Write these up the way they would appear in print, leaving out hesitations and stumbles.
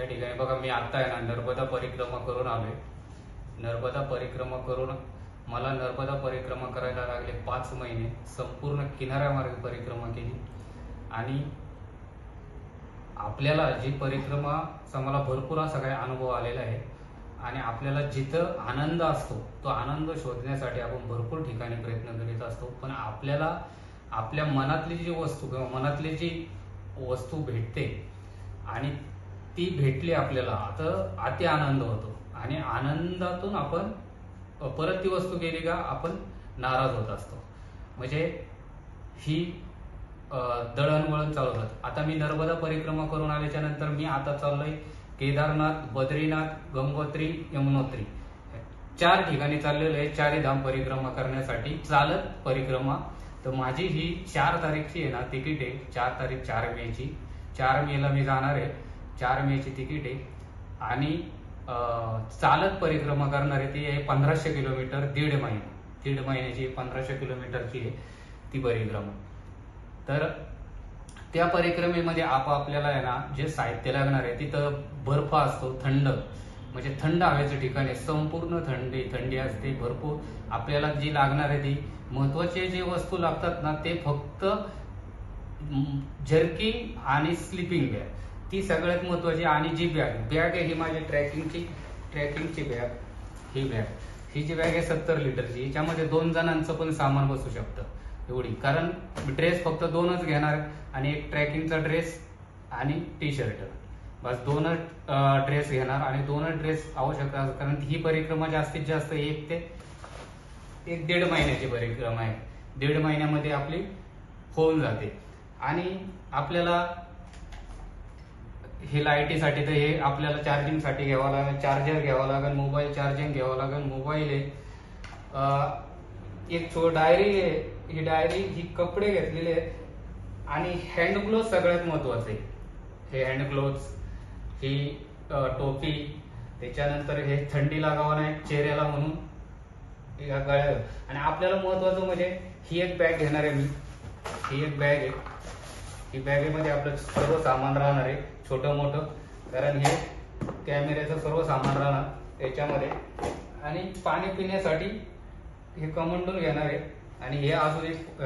या ठिकाणी बघा, मी आता आहे ना नर्मदा परिक्रमा करून आलोय. नर्मदा परिक्रमा करून मला नर्मदा परिक्रमा करायला लागले 5 महिने. संपूर्ण किनाऱ्यामार्गे परिक्रमा केली आणि आपल्याला जी परिक्रमाचा मला भरपूर असा काही अनुभव आलेला आहे. आणि आपल्याला जिथं आनंद असतो तो आनंद शोधण्यासाठी आपण भरपूर ठिकाणी प्रयत्न करीत असतो, पण आपल्याला आपल्या मनातली जी वस्तू किंवा मनातली जी वस्तू भेटते आणि ती भेटली आपल्याला तर अति आनंद होतो आणि आनंदातून आपण परत ती वस्तू गेली का आपण नाराज होत असतो. म्हणजे ही दळणवळण चालवतात. आता मी नर्मदा परिक्रमा करून आल्याच्या नंतर मी आता चाललोय केदारनाथ, बद्रीनाथ, गंगोत्री, यमुनोत्री 4 ठिकाणी चाललेलो आहे. 4ही धाम परिक्रमा करण्यासाठी चालत परिक्रमा. तर माझी ही 4 तारीखची आहे ना तिकीट आहे. 4 तारीख 4 मेची. 4 मेला मी जाणार आहे. 4 मेची तिकीट आहे आणि चालत परिक्रमा करणार आहे. ती आहे 1500 किलोमीटर, दीड महिन्याची 1500 किलोमीटरची आहे ती परिक्रमा. तर त्या परिक्रमेमध्ये आपल्याला आहे ना जे साहित्य लागणार आहे, तिथं बर्फ असतो, थंड म्हणजे थंड हवेचं ठिकाण आहे. संपूर्ण थंडी असते भरपूर. आपल्याला जी लागणार आहे ती महत्वाचे जे वस्तू लागतात ना ते फक्त जर्किंग आणि स्लीपिंग बॅग, ती सगळ्यात महत्वाची. आणि जी बॅग आहे ही माझी ट्रॅकिंगची बॅग. ही जी बॅग आहे 70 लिटरची. याच्यामध्ये 2 जणांचं पण सामान बसू शकतं एवढी. कारण ड्रेस फक्त 2च घेणार आणि एक ट्रॅकिंगचा ड्रेस आणि टी शर्ट, बस 2च ड्रेस घेणार आणि 2च ड्रेस आवश्यक असतात. कारण ही परिक्रमा जास्तीत जास्त 1 ते 1.5 महिन्याची परिक्रमा आहे. 1.5 महिन्यामध्ये आपली होऊन जाते. आणि आपल्याला हे लाईटीसाठी तर हे आपल्याला चार्जिंगसाठी घ्यावं लागेल, चार्जर घ्यावं लागेल, मोबाईल चार्जिंग घ्यावं लागेल, मोबाईल आहे, एक डायरी आहे. ही डायरी, ही कपडे घेतलेले आहेत आणि हँड ग्लोव्ह सगळ्यात महत्वाचे. हे हँड ग्लोव्ह, ही टोपी, त्याच्यानंतर हे थंडी लागावं नाही चेहऱ्याला म्हणून गळ्यात. आणि आपल्याला महत्वाचं म्हणजे ही एक बॅग घेणार आहे मी. ही एक बॅग आहे. ही बॅगेमध्ये आपलं सर्व सामान राहणार आहे, छोटं मोठं. कारण हे कॅमेऱ्याचं सर्व सामान राहणार त्याच्यामध्ये. आणि पाणी पिण्यासाठी हे कमंडून घेणार आहे. आणि हे अजून एक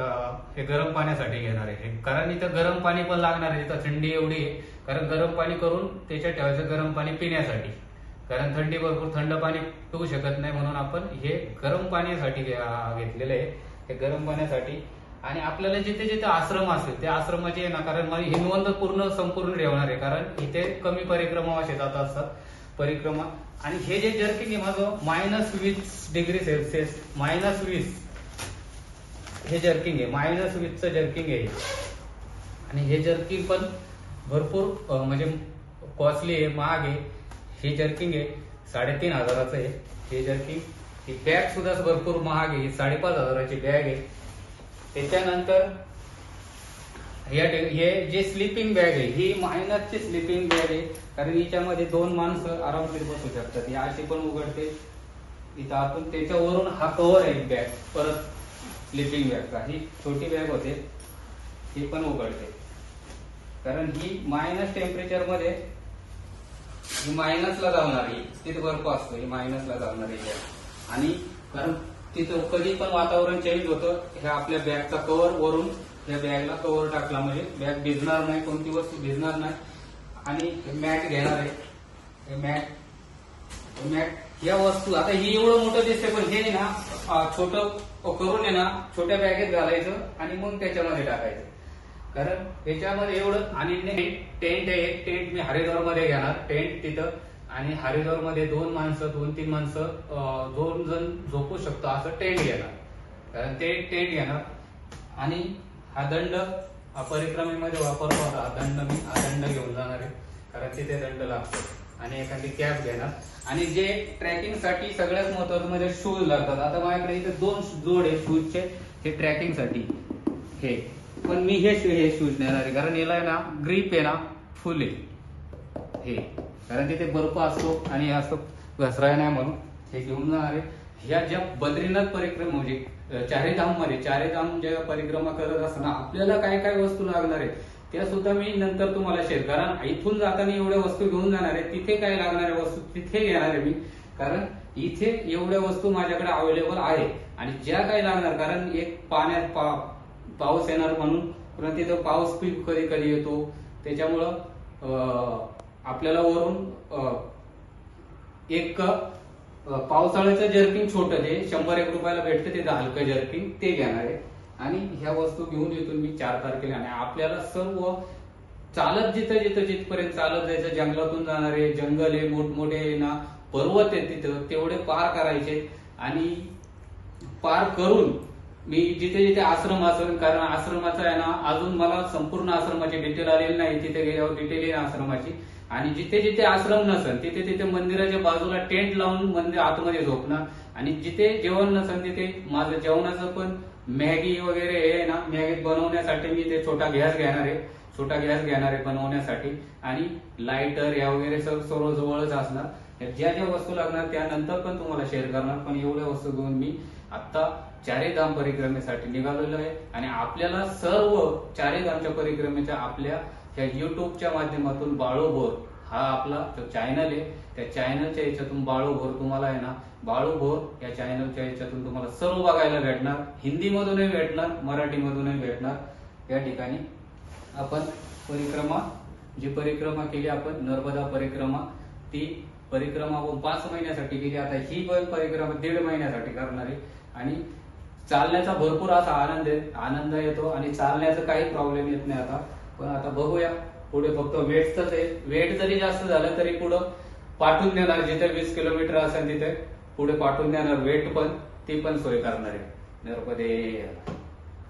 हे गरम पाण्यासाठी घेणार आहे. कारण इथं गरम पाणी पण लागणार आहे. इथं थंडी एवढी आहे, कारण गरम पाणी करून त्याच्यात ठेवायचं गरम पाणी पिण्यासाठी. कारण थंडी भरपूर, थंड पाणी पिऊ शकत नाही म्हणून आपण हे गरम पाण्यासाठी घेतलेलं आहे. हे गरम पाण्यासाठी. आणि आपल्याला जिथे जिथे आश्रम असेल त्या आश्रमाची आहे ना, कारण मला ही नोंद संपूर्ण ठेवणार आहे. कारण इथे कमी परिक्रमा असे जात असतात परिक्रमा. आणि हे जे जर्किंग आहे माझं -20 डिग्री सेल्सिअस, -20 हे जर्किंग आहे. -20चं जर्किंग आहे. आणि हे जर्किंग पण भरपूर म्हणजे कॉस्टली आहे, महाग आहे. हे जर्किंग आहे 3500चं आहे हे जर्किंग. ही बॅग सुद्धा भरपूर महाग आहे, 5500ची बॅग आहे. त्याच्यानंतर हे जे स्लीपिंग बॅग आहे ही -ची स्लीपिंग बॅग आहे. कारण हिच्यामध्ये 2 माणसं आरामशीर बसू शकतात. ही अशी पण उघडते इथं आतून. त्याच्यावरून हा कव्हर आहे बॅग, परत स्लीपिंग बॅगचा. ही छोटी बॅग होते, ही पण उघडते. कारण ही मायनस टेम्परेचर मध्ये ही मायनसला जाणारी, तिथे बर्फ असतो, ही मायनसला जाणारी बॅग. आणि कारण तिथं कधी पण वातावरण चेंज होतं. ह्या आपल्या बॅगचा कव्हर वरून या बॅगला कव्हर टाकला म्हणजे बॅग भिजणार नाही, कोणती वस्तू भिजणार नाही. आणि मॅट घेणार आहे. हे मॅट या वस्तू आता ही एवढं मोठं दिसते, पण हे ना छोटं करून आहे ना छोट्या बॅगेत घालायचं आणि मग त्याच्यामध्ये टाकायचं. कारण त्याच्यामध्ये एवढं. आणि टेंट आहे. टेंट मी हरिद्वारमध्ये घेणार टेंट तिथं. आणि हरिद्वारमध्ये 2 माणसं, 2-3 माणसं, 2 जण झोपू शकतो असं टेंट घेणार. कारण ते टेंट घेणार. आणि हा दंड परिक्रमेमध्ये वापरतो होता, हा दंड घेऊन जाणार आहे. कारण तिथे दंड लागतो. आणि एखादी कॅप घेणार. आणि जे ट्रॅकिंगसाठी सगळ्यात महत्वाचं म्हणजे शूज लागतात. आता माझ्याकडे इथे 2 जोड आहे शूजचे, हे ट्रॅकिंगसाठी. हे पण मी हे शूज नेणार आहे. कारण याला ना ग्रीप आहे ना फुल आहे हे. कारण तिथे बर्फ असतो आणि हे असं घसराय नाही म्हणून हे घेऊन जाणार आहे. ह्या ज्या बद्रीनाथ परिक्रमा म्हणजे 4ही धाम ज्या परिक्रमा करत असताना आपल्याला काय काय वस्तू लागणार आहे. त्या सुद्धा मी नंतर तुम्हाला शेअर, कारण इथून जाताना एवढ्या वस्तू घेऊन जाणार आहे, तिथे काय लागणाऱ्या वस्तू तिथे घेणार आहे मी, कारण इथे एवढ्या वस्तू माझ्याकडे अवेलेबल आहे. आणि ज्या काही लागणार, कारण एक पाण्यात पाऊस येणार म्हणून, पुन्हा तिथं पाऊस पीक कधी कधी येतो, त्याच्यामुळं आपल्याला वरून एक पावसाळ्याचं जर्किंग छोटं ते 100-1 रुपयाला भेटतं, ते हलकं जर्किंग ते घेणार आहे. आणि ह्या वस्तू घेऊन येतो मी 4 तारखेला. आणि आपल्याला सर्व चालत जिथपर्यंत चालत जायचं, जंगलातून जाणारे, जंगल आहे मोठमोठे ना, पर्वत आहेत तिथं, तेवढे पार करायचे. आणि पार करून मी जिथे आश्रम असेल, कारण आश्रमाचा आहे ना, अजून मला संपूर्ण आश्रमाची डिटेल आलेली नाही, तिथे गेल्यावर डिटेल येईल आश्रमाची. आणि जिथे आश्रम नसेल तिथे मंदिराच्या बाजूला टेंट लावून मंदिर आतमध्ये झोपणार. आणि जिथे जेवण नसेल तिथे माझं जेवणाचं पण मॅगी वगैरे हे ना, मॅगी बनवण्यासाठी मी ते छोटा गॅस घेणार आहे बनवण्यासाठी. आणि लाइटर या वगैरे सर्व जवळच असणार. ज्या वस्तू लागणार त्यानंतर पण तुम्हाला शेअर करणार. पण एवढ्या वस्तू घेऊन मी आता चारही धाम परिक्रमेसाठी निघालेलो आहे. आणि आपल्याला सर्व चारही धामच्या परिक्रमेच्या आपल्या ह्या युट्यूबच्या माध्यमातून बाळूभोर हा आपला जो चॅनल आहे, त्या चॅनलच्या याच्यातून बाळूभोर तुम्हाला आहे ना, बाळूभोर या चॅनलच्या याच्यातून तुम्हाला सर्व बघायला भेटणार. हिंदीमधूनही भेटणार, मराठीमधूनही भेटणार. या ठिकाणी आपण जी परिक्रमा केली आपण नर्मदा परिक्रमा, ती परिक्रमा 5 महिन्यासाठी केली. आता ही पण परिक्रमा 1.5 महिन्यासाठी करणार आहे. आणि चालण्याचा भरपूर असा आनंद येतो आणि चालण्याचा काही प्रॉब्लेम येत नाही आता. पण आता बघूया पुढे, फक्त वेटच आहे. वेट जरी जास्त झालं तरी पुढं पाठवून देणार, जिथे 20 किलोमीटर असेल तिथे पुढे पाठवून देणार वेट, पण ती पण सोय करणार आहे. नर्मदे.